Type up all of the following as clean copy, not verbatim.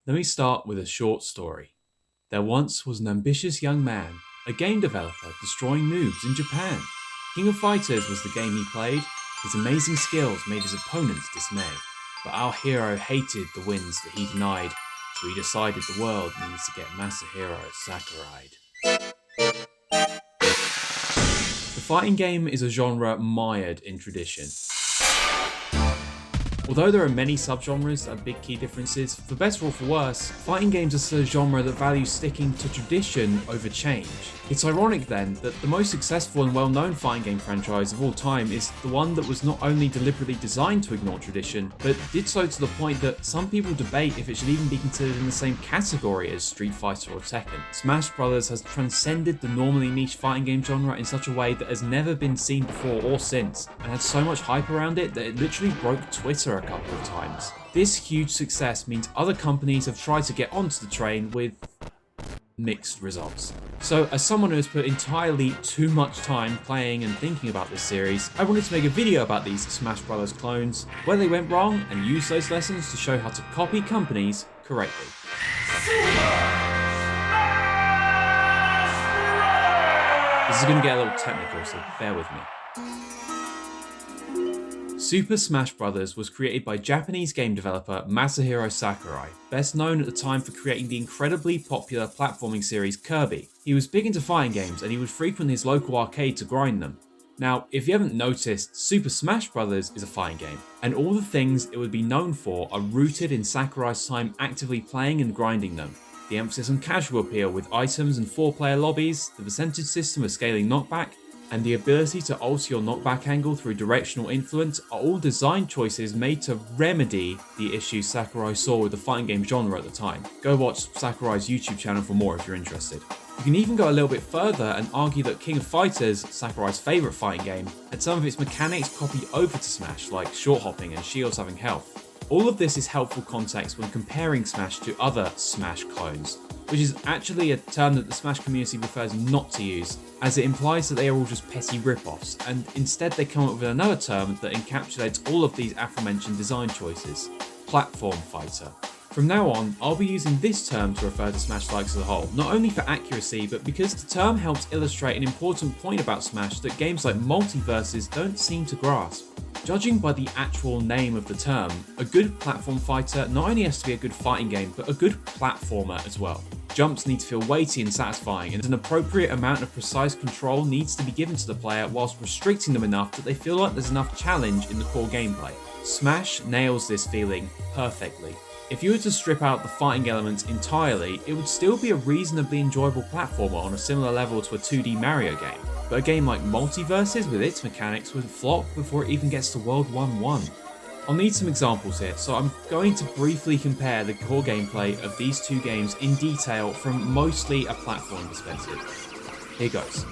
Let me start with a short story. There once was an ambitious young man, a game developer destroying noobs in Japan. King of Fighters was the game he played. His amazing skills made his opponents dismay. But our hero hated the wins that he denied, so he decided the world needs to get Masahiro Sakurai. The fighting game is a genre mired in tradition. Although there are many subgenres that have big key differences, for better or for worse, fighting games are still a genre that values sticking to tradition over change. It's ironic then that the most successful and well-known fighting game franchise of all time is the one that was not only deliberately designed to ignore tradition, but did so to the point that some people debate if it should even be considered in the same category as Street Fighter or Tekken. Smash Bros. Has transcended the normally niche fighting game genre in such a way that has never been seen before or since, and had so much hype around it that it literally broke Twitter a couple of times. This huge success means other companies have tried to get onto the train with mixed results. So as someone who has put entirely too much time playing and thinking about this series, I wanted to make a video about these Smash Bros. Clones, where they went wrong, and use those lessons to show how to copy companies correctly. This is going to get a little technical, so bear with me. Super Smash Bros. Was created by Japanese game developer Masahiro Sakurai, best known at the time for creating the incredibly popular platforming series Kirby. He was big into fighting games and he would frequent his local arcade to grind them. Now, if you haven't noticed, Super Smash Bros. Is a fighting game, and all the things it would be known for are rooted in Sakurai's time actively playing and grinding them. The emphasis on casual appeal with items and 4-player lobbies, the percentage system of scaling knockback, and the ability to alter your knockback angle through directional influence are all design choices made to remedy the issues Sakurai saw with the fighting game genre at the time. Go watch Sakurai's YouTube channel for more if you're interested. You can even go a little bit further and argue that King of Fighters, Sakurai's favourite fighting game, had some of its mechanics copied over to Smash, like short hopping and shields having health. All of this is helpful context when comparing Smash to other Smash clones, which is actually a term that the Smash community prefers not to use, as it implies that they are all just petty rip-offs, and instead they come up with another term that encapsulates all of these aforementioned design choices: platform fighter. From now on, I'll be using this term to refer to Smash likes as a whole, not only for accuracy, but because the term helps illustrate an important point about Smash that games like Multiversus don't seem to grasp. Judging by the actual name of the term, a good platform fighter not only has to be a good fighting game, but a good platformer as well. Jumps need to feel weighty and satisfying, and an appropriate amount of precise control needs to be given to the player whilst restricting them enough that they feel like there's enough challenge in the core gameplay. Smash nails this feeling perfectly. If you were to strip out the fighting elements entirely, it would still be a reasonably enjoyable platformer on a similar level to a 2D Mario game. But a game like Multiversus with its mechanics would flop before it even gets to World 1-1. I'll need some examples here, so I'm going to briefly compare the core gameplay of these two games in detail from mostly a platform perspective. Here goes.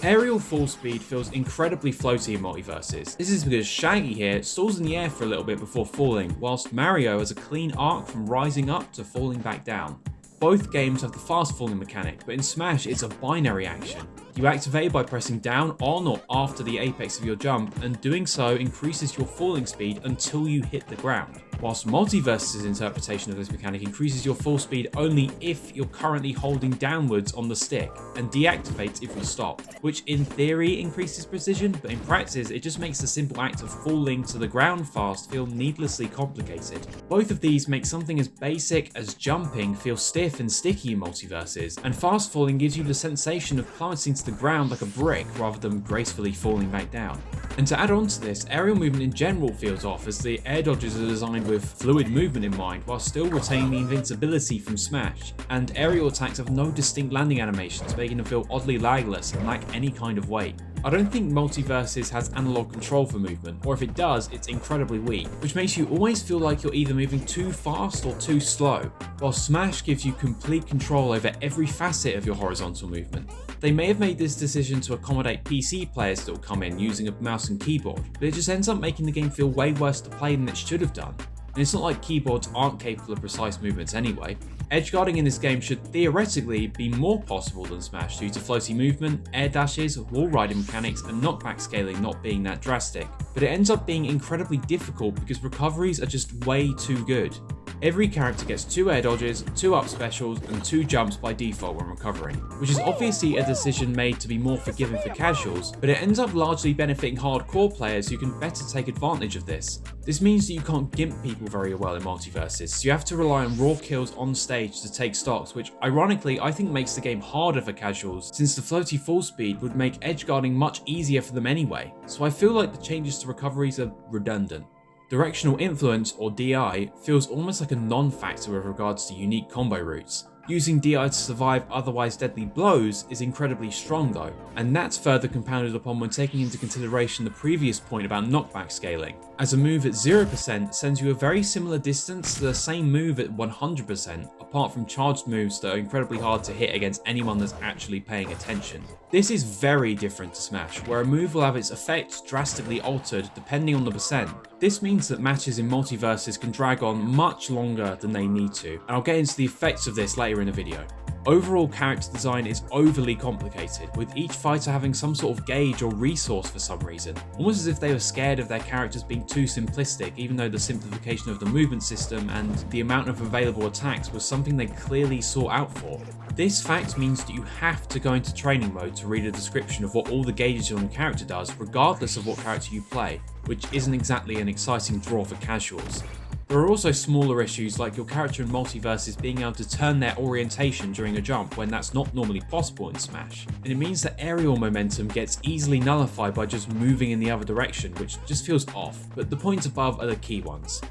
Aerial fall speed feels incredibly floaty in Multiversus. This is because Shaggy here stalls in the air for a little bit before falling, whilst Mario has a clean arc from rising up to falling back down. Both games have the fast falling mechanic, but in Smash it's a binary action. You activate by pressing down, on, or after the apex of your jump, and doing so increases your falling speed until you hit the ground. Whilst Multiversus' interpretation of this mechanic increases your fall speed only if you're currently holding downwards on the stick, and deactivates if you stop, which in theory increases precision, but in practice it just makes the simple act of falling to the ground fast feel needlessly complicated. Both of these make something as basic as jumping feel stiff and sticky in Multiversus, and fast falling gives you the sensation of plummeting to the ground like a brick rather than gracefully falling back down. And to add on to this, aerial movement in general feels off, as the air dodges are designed with fluid movement in mind while still retaining the invincibility from Smash, and aerial attacks have no distinct landing animations, making them feel oddly lagless and lack any kind of weight. I don't think Multiversus has analog control for movement, or if it does, it's incredibly weak, which makes you always feel like you're either moving too fast or too slow, while Smash gives you complete control over every facet of your horizontal movement. They may have made this decision to accommodate PC players that will come in using a mouse and keyboard, but it just ends up making the game feel way worse to play than it should have done. And it's not like keyboards aren't capable of precise movements anyway. Edgeguarding in this game should theoretically be more possible than Smash due to floaty movement, air dashes, wall riding mechanics, and knockback scaling not being that drastic, but it ends up being incredibly difficult because recoveries are just way too good. Every character gets 2 air dodges, 2 up specials, and 2 jumps by default when recovering, which is obviously a decision made to be more forgiving for casuals, but it ends up largely benefiting hardcore players who can better take advantage of this. This means that you can't gimp people very well in Multiversus, so you have to rely on raw kills on stage to take stocks, which ironically I think makes the game harder for casuals, since the floaty full speed would make edge guarding much easier for them anyway, so I feel like the changes to recoveries are redundant. Directional influence, or DI, feels almost like a non-factor with regards to unique combo routes. Using DI to survive otherwise deadly blows is incredibly strong though, and that's further compounded upon when taking into consideration the previous point about knockback scaling, as a move at 0% sends you a very similar distance to the same move at 100%, apart from charged moves that are incredibly hard to hit against anyone that's actually paying attention. This is very different to Smash, where a move will have its effects drastically altered depending on the percent. This means that matches in Multiversus can drag on much longer than they need to, and I'll get into the effects of this later in the video. Overall character design is overly complicated, with each fighter having some sort of gauge or resource for some reason, almost as if they were scared of their characters being too simplistic, even though the simplification of the movement system and the amount of available attacks was something they clearly sought out for. This fact means that you have to go into training mode to read a description of what all the gauges on your character does, regardless of what character you play, which isn't exactly an exciting draw for casuals. There are also smaller issues like your character in Multiversus being able to turn their orientation during a jump when that's not normally possible in Smash, and it means that aerial momentum gets easily nullified by just moving in the other direction, which just feels off, but the points above are the key ones.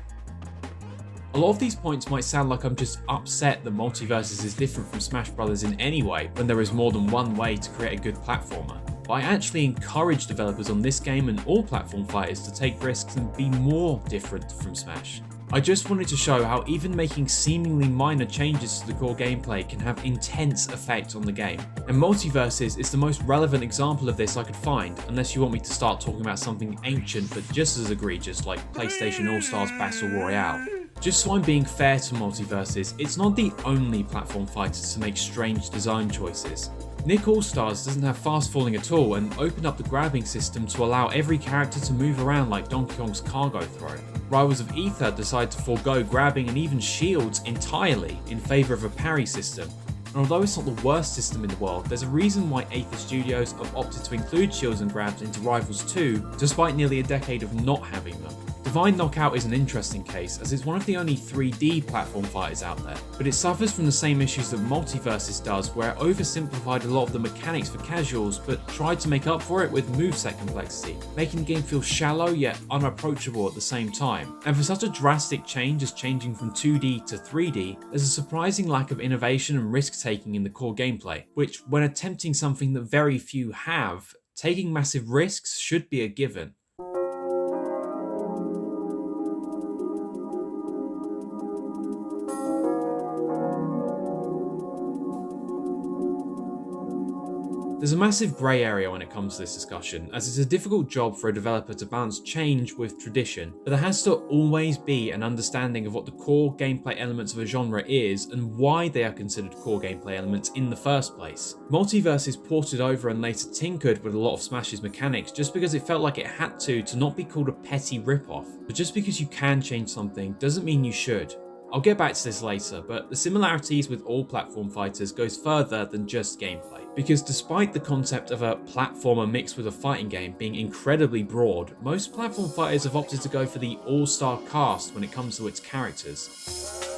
A lot of these points might sound like I'm just upset that Multiversus is different from Smash Bros in any way when there is more than one way to create a good platformer. But I actually encourage developers on this game and all platform fighters to take risks and be more different from Smash. I just wanted to show how even making seemingly minor changes to the core gameplay can have intense effect on the game. And Multiversus is the most relevant example of this I could find, unless you want me to start talking about something ancient but just as egregious like PlayStation All-Stars Battle Royale. Just so I'm being fair to Multiversus, it's not the only platform fighter to make strange design choices. Nick All-Stars doesn't have fast falling at all and opened up the grabbing system to allow every character to move around like Donkey Kong's cargo throw. Rivals of Ether decide to forego grabbing and even shields entirely in favour of a parry system. And although it's not the worst system in the world, there's a reason why Aether Studios have opted to include shields and grabs into Rivals 2, despite nearly a decade of not having them. Divine Knockout is an interesting case, as it's one of the only 3D platform fighters out there, but it suffers from the same issues that Multiversus does, where it oversimplified a lot of the mechanics for casuals, but tried to make up for it with moveset complexity, making the game feel shallow yet unapproachable at the same time. And for such a drastic change as changing from 2D to 3D, there's a surprising lack of innovation and risk-taking in the core gameplay, which, when attempting something that very few have, taking massive risks should be a given. There's a massive grey area when it comes to this discussion, as it's a difficult job for a developer to balance change with tradition, but there has to always be an understanding of what the core gameplay elements of a genre is and why they are considered core gameplay elements in the first place. Multiversus ported over and later tinkered with a lot of Smash's mechanics just because it felt like it had to not be called a petty rip-off. But just because you can change something doesn't mean you should. I'll get back to this later, but the similarities with all platform fighters goes further than just gameplay. Because despite the concept of a platformer mixed with a fighting game being incredibly broad, most platform fighters have opted to go for the all-star cast when it comes to its characters.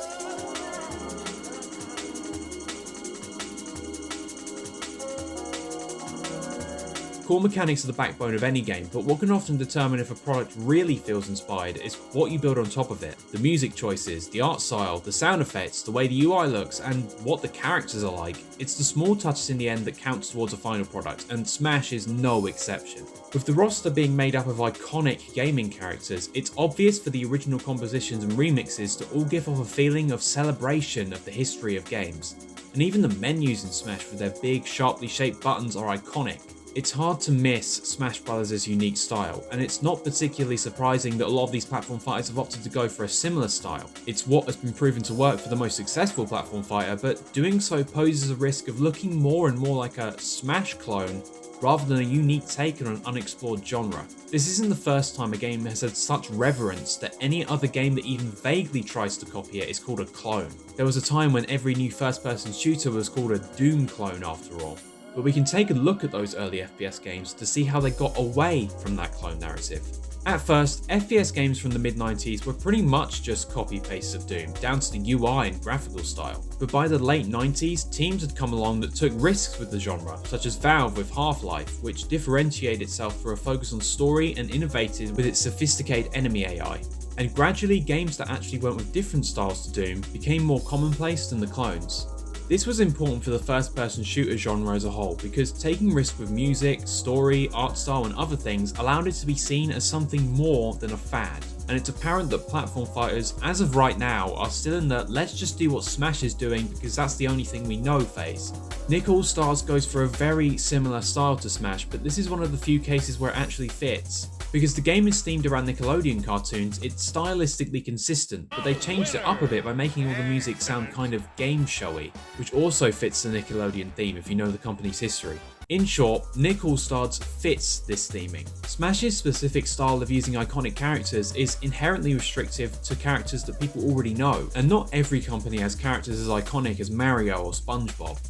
Core mechanics are the backbone of any game, but what can often determine if a product really feels inspired is what you build on top of it. The music choices, the art style, the sound effects, the way the UI looks, and what the characters are like. It's the small touches in the end that counts towards a final product, and Smash is no exception. With the roster being made up of iconic gaming characters, it's obvious for the original compositions and remixes to all give off a feeling of celebration of the history of games. And even the menus in Smash with their big, sharply shaped buttons are iconic. It's hard to miss Smash Bros.' unique style, and it's not particularly surprising that a lot of these platform fighters have opted to go for a similar style. It's what has been proven to work for the most successful platform fighter, but doing so poses a risk of looking more and more like a Smash clone rather than a unique take on an unexplored genre. This isn't the first time a game has had such reverence that any other game that even vaguely tries to copy it is called a clone. There was a time when every new first-person shooter was called a Doom clone after all. But we can take a look at those early FPS games to see how they got away from that clone narrative. At first, FPS games from the mid-90s were pretty much just copy-pastes of Doom, down to the UI and graphical style. But by the late 90s, teams had come along that took risks with the genre, such as Valve with Half-Life, which differentiated itself through a focus on story and innovated with its sophisticated enemy AI. And gradually, games that actually went with different styles to Doom became more commonplace than the clones. This was important for the first-person shooter genre as a whole because taking risks with music, story, art style and other things allowed it to be seen as something more than a fad. And it's apparent that platform fighters, as of right now, are still in the let's just do what Smash is doing because that's the only thing we know phase. Nick All-Stars goes for a very similar style to Smash, but this is one of the few cases where it actually fits. Because the game is themed around Nickelodeon cartoons, it's stylistically consistent, but they changed it up a bit by making all the music sound kind of game showy, which also fits the Nickelodeon theme if you know the company's history. In short, Nick All-Stars fits this theming. Smash's specific style of using iconic characters is inherently restrictive to characters that people already know, and not every company has characters as iconic as Mario or SpongeBob.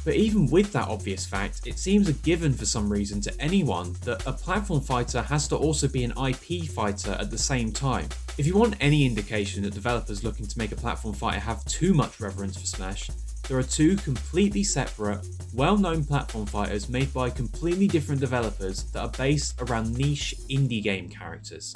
But even with that obvious fact, it seems a given for some reason to anyone that a platform fighter has to also be an IP fighter at the same time. If you want any indication that developers looking to make a platform fighter have too much reverence for Smash, there are two completely separate, well-known platform fighters made by completely different developers that are based around niche indie game characters.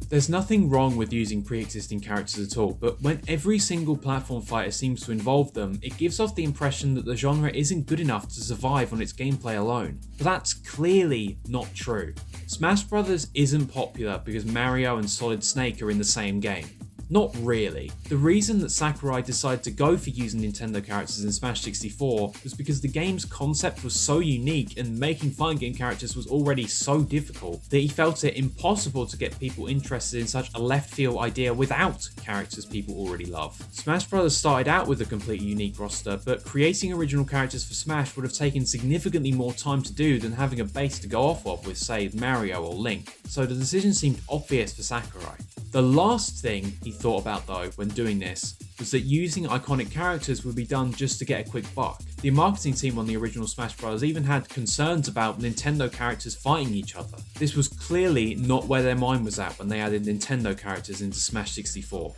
There's nothing wrong with using pre-existing characters at all, but when every single platform fighter seems to involve them, it gives off the impression that the genre isn't good enough to survive on its gameplay alone. But that's clearly not true. Smash Bros. Isn't popular because Mario and Solid Snake are in the same game. Not really. The reason that Sakurai decided to go for using Nintendo characters in Smash 64 was because the game's concept was so unique and making fighting game characters was already so difficult that he felt it impossible to get people interested in such a left field idea without characters people already love. Smash Bros. Started out with a completely unique roster, but creating original characters for Smash would have taken significantly more time to do than having a base to go off of with, say, Mario or Link, so the decision seemed obvious for Sakurai. The last thing he thought about though when doing this was that using iconic characters would be done just to get a quick buck. The marketing team on the original Smash Bros. Even had concerns about Nintendo characters fighting each other. This was clearly not where their mind was at when they added Nintendo characters into Smash 64.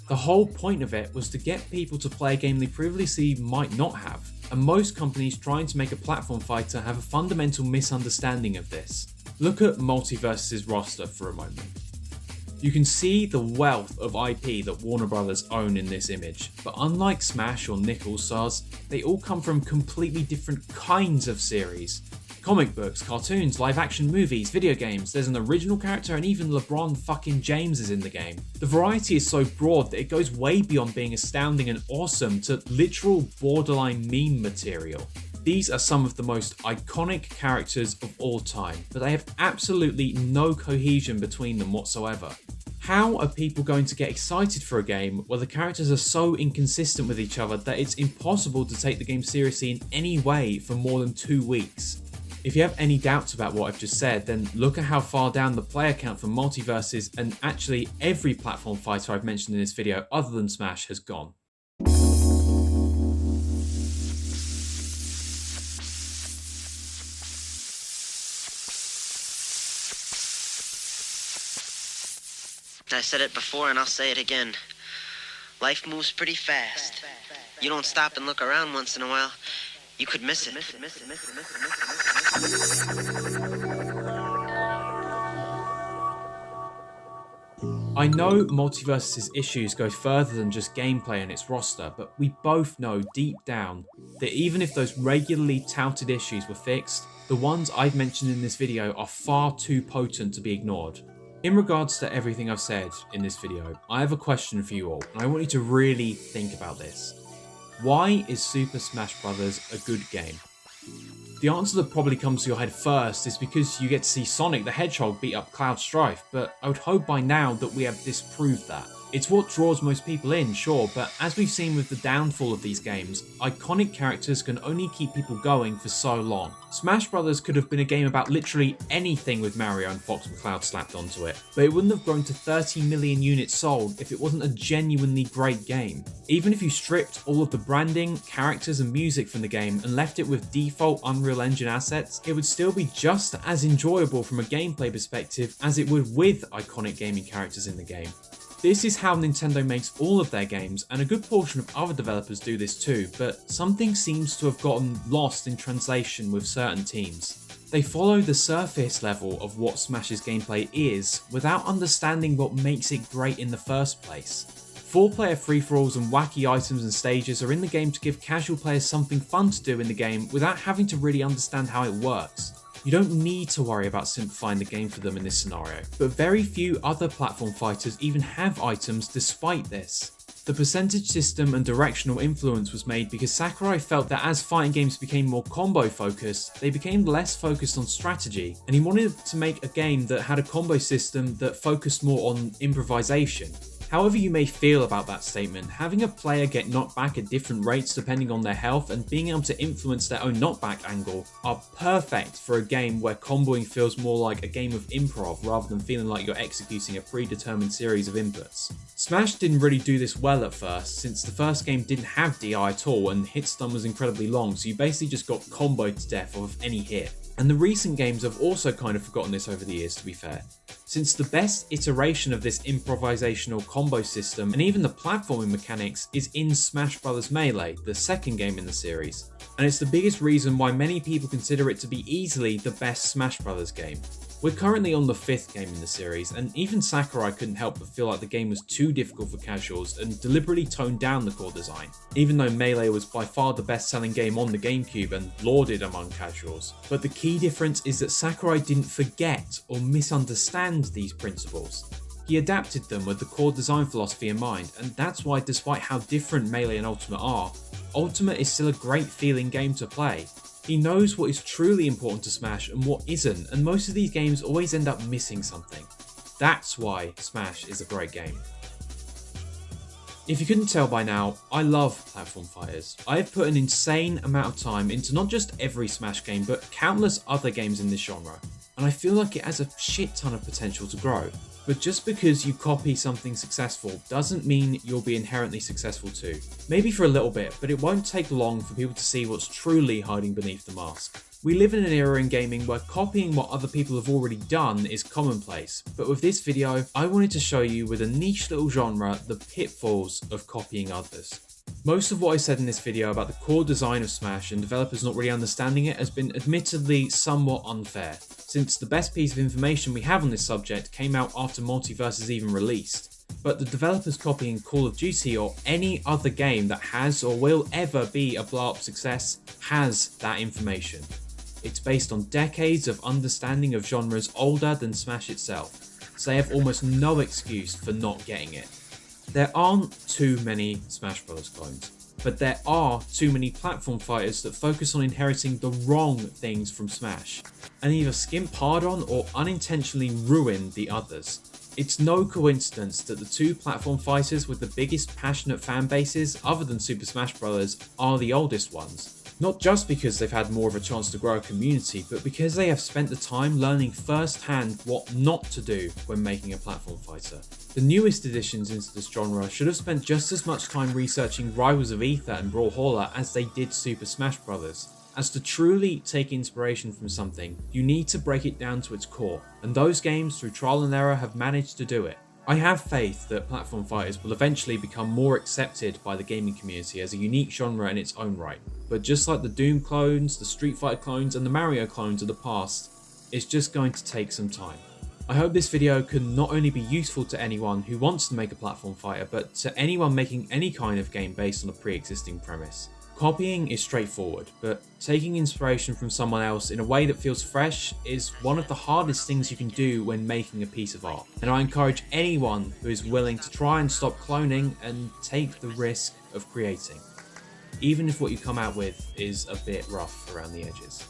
The whole point of it was to get people to play a game they previously might not have, and most companies trying to make a platform fighter have a fundamental misunderstanding of this. Look at Multiversus' roster for a moment. You can see the wealth of IP that Warner Bros. Own in this image, but unlike Smash or Nick All-Stars, they all come from completely different kinds of series. Comic books, cartoons, live action movies, video games, there's an original character and even LeBron fucking James is in the game. The variety is so broad that it goes way beyond being astounding and awesome to literal borderline meme material. These are some of the most iconic characters of all time, but they have absolutely no cohesion between them whatsoever. How are people going to get excited for a game where the characters are so inconsistent with each other that it's impossible to take the game seriously in any way for more than 2 weeks? If you have any doubts about what I've just said, then look at how far down the player count for Multiversus and actually every platform fighter I've mentioned in this video other than Smash has gone. I said it before and I'll say it again. Life moves pretty fast. You don't stop and look around once in a while, you could miss it. I know Multiversus' issues go further than just gameplay and its roster, but we both know deep down that even if those regularly touted issues were fixed, the ones I've mentioned in this video are far too potent to be ignored. In regards to everything I've said in this video, I have a question for you all, and I want you to really think about this. Why is Super Smash Bros. A good game? The answer that probably comes to your head first is because you get to see Sonic the Hedgehog beat up Cloud Strife, but I would hope by now that we have disproved that. It's what draws most people in, sure, but as we've seen with the downfall of these games, iconic characters can only keep people going for so long. Smash Brothers could have been a game about literally anything with Mario and Fox McCloud slapped onto it, but it wouldn't have grown to 30 million units sold if it wasn't a genuinely great game. Even if you stripped all of the branding, characters and music from the game and left it with default Unreal Engine assets, it would still be just as enjoyable from a gameplay perspective as it would with iconic gaming characters in the game. This is how Nintendo makes all of their games, and a good portion of other developers do this too, but something seems to have gotten lost in translation with certain teams. They follow the surface level of what Smash's gameplay is, without understanding what makes it great in the first place. 4-player free-for-alls and wacky items and stages are in the game to give casual players something fun to do in the game without having to really understand how it works. You don't need to worry about simplifying the game for them in this scenario, but very few other platform fighters even have items despite this. The percentage system and directional influence was made because Sakurai felt that as fighting games became more combo focused, they became less focused on strategy, and he wanted to make a game that had a combo system that focused more on improvisation. However you may feel about that statement, having a player get knocked back at different rates depending on their health and being able to influence their own knockback angle are perfect for a game where comboing feels more like a game of improv rather than feeling like you're executing a predetermined series of inputs. Smash didn't really do this well at first, since the first game didn't have DI at all and hit stun was incredibly long, so you basically just got comboed to death off of any hit. And the recent games have also kind of forgotten this over the years, to be fair. Since the best iteration of this improvisational combo system and even the platforming mechanics is in Smash Bros. Melee, the second game in the series. And it's the biggest reason why many people consider it to be easily the best Smash Bros. Game. We're currently on the 5th game in the series, and even Sakurai couldn't help but feel like the game was too difficult for casuals and deliberately toned down the core design, even though Melee was by far the best selling game on the GameCube and lauded among casuals. But the key difference is that Sakurai didn't forget or misunderstand these principles. He adapted them with the core design philosophy in mind, and that's why despite how different Melee and Ultimate are, Ultimate is still a great feeling game to play. He knows what is truly important to Smash and what isn't, and most of these games always end up missing something. That's why Smash is a great game. If you couldn't tell by now, I love platform fighters. I have put an insane amount of time into not just every Smash game, but countless other games in this genre, and I feel like it has a shit ton of potential to grow. But just because you copy something successful doesn't mean you'll be inherently successful too. Maybe for a little bit, but it won't take long for people to see what's truly hiding beneath the mask. We live in an era in gaming where copying what other people have already done is commonplace, but with this video, I wanted to show you with a niche little genre the pitfalls of copying others. Most of what I said in this video about the core design of Smash and developers not really understanding it has been admittedly somewhat unfair, since the best piece of information we have on this subject came out after Multiversus even released. But the developers copying Call of Duty or any other game that has or will ever be a blow-up success has that information. It's based on decades of understanding of genres older than Smash itself, so they have almost no excuse for not getting it. There aren't too many Smash Bros. Clones, but there are too many platform fighters that focus on inheriting the wrong things from Smash, and either skimp hard on or unintentionally ruin the others. It's no coincidence that the two platform fighters with the biggest passionate fan bases other than Super Smash Bros. Are the oldest ones. Not just because they've had more of a chance to grow a community, but because they have spent the time learning firsthand what not to do when making a platform fighter. The newest additions into this genre should have spent just as much time researching Rivals of Aether and Brawlhalla as they did Super Smash Bros. As to truly take inspiration from something, you need to break it down to its core, and those games through trial and error have managed to do it. I have faith that platform fighters will eventually become more accepted by the gaming community as a unique genre in its own right, but just like the Doom clones, the Street Fighter clones and the Mario clones of the past, it's just going to take some time. I hope this video can not only be useful to anyone who wants to make a platform fighter, but to anyone making any kind of game based on a pre-existing premise. Copying is straightforward, but taking inspiration from someone else in a way that feels fresh is one of the hardest things you can do when making a piece of art. And I encourage anyone who is willing to try and stop cloning and take the risk of creating, even if what you come out with is a bit rough around the edges.